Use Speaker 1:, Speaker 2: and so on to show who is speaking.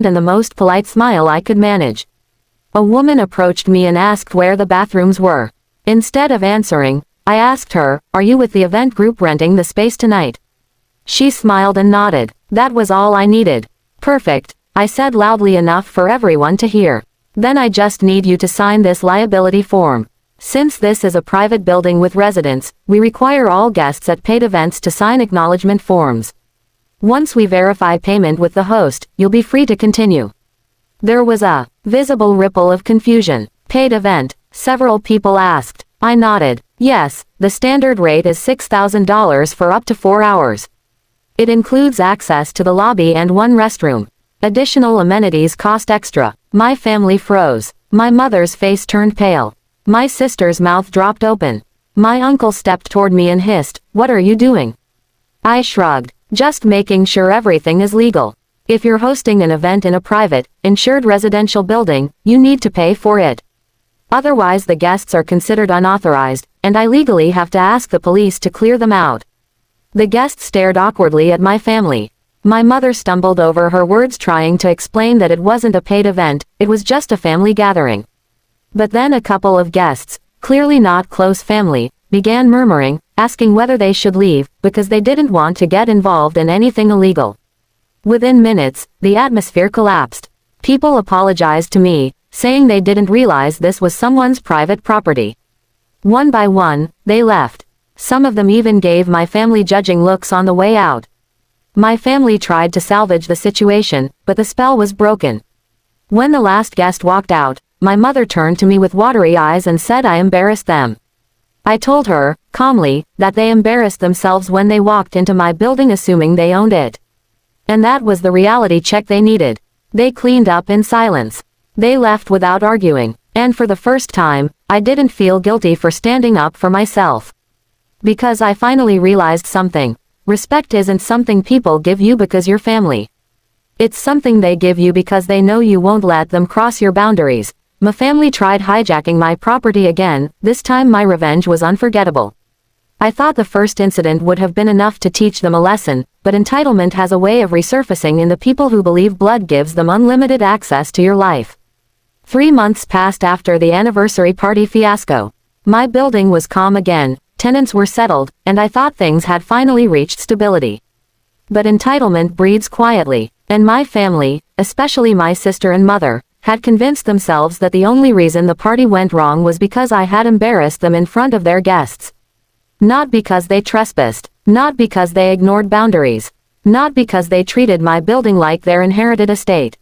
Speaker 1: and the most polite smile I could manage. A woman approached me and asked where the bathrooms were. Instead of answering, I asked her, "Are you with the event group renting the space tonight?" She smiled and nodded. That was all I needed. "Perfect," I said loudly enough for everyone to hear. "Then I just need you to sign this liability form. Since this is a private building with residents, we require all guests at paid events to sign acknowledgement forms. Once we verify payment with the host, you'll be free to continue." There was a visible ripple of confusion. Paid event? Several people asked. I nodded. Yes, the standard rate is $6,000 for up to 4 hours. It includes access to the lobby and one restroom. Additional amenities cost extra. My family froze. My mother's face turned pale. My sister's mouth dropped open. My uncle stepped toward me and hissed, "What are you doing?" I shrugged. Just making sure everything is legal. If you're hosting an event in a private, insured residential building, you need to pay for it. Otherwise the guests are considered unauthorized, and I legally have to ask the police to clear them out. The guests stared awkwardly at my family. My mother stumbled over her words trying to explain that it wasn't a paid event, it was just a family gathering. But then a couple of guests, clearly not close family, began murmuring, asking whether they should leave, because they didn't want to get involved in anything illegal. Within minutes, the atmosphere collapsed. People apologized to me, saying they didn't realize this was someone's private property. One by one, they left. Some of them even gave my family judging looks on the way out. My family tried to salvage the situation, but the spell was broken. When the last guest walked out, my mother turned to me with watery eyes and said I embarrassed them. I told her, calmly, that they embarrassed themselves when they walked into my building assuming they owned it. And that was the reality check they needed. They cleaned up in silence. They left without arguing, and for the first time, I didn't feel guilty for standing up for myself. Because I finally realized something. Respect isn't something people give you because you're family. It's something they give you because they know you won't let them cross your boundaries. My family tried hijacking my property again, this time my revenge was unforgettable. I thought the first incident would have been enough to teach them a lesson, but entitlement has a way of resurfacing in the people who believe blood gives them unlimited access to your life. 3 months passed after the anniversary party fiasco. My building was calm again, tenants were settled, and I thought things had finally reached stability. But entitlement breeds quietly, and my family, especially my sister and mother, had convinced themselves that the only reason the party went wrong was because I had embarrassed them in front of their guests. Not because they trespassed, not because they ignored boundaries, not because they treated my building like their inherited estate.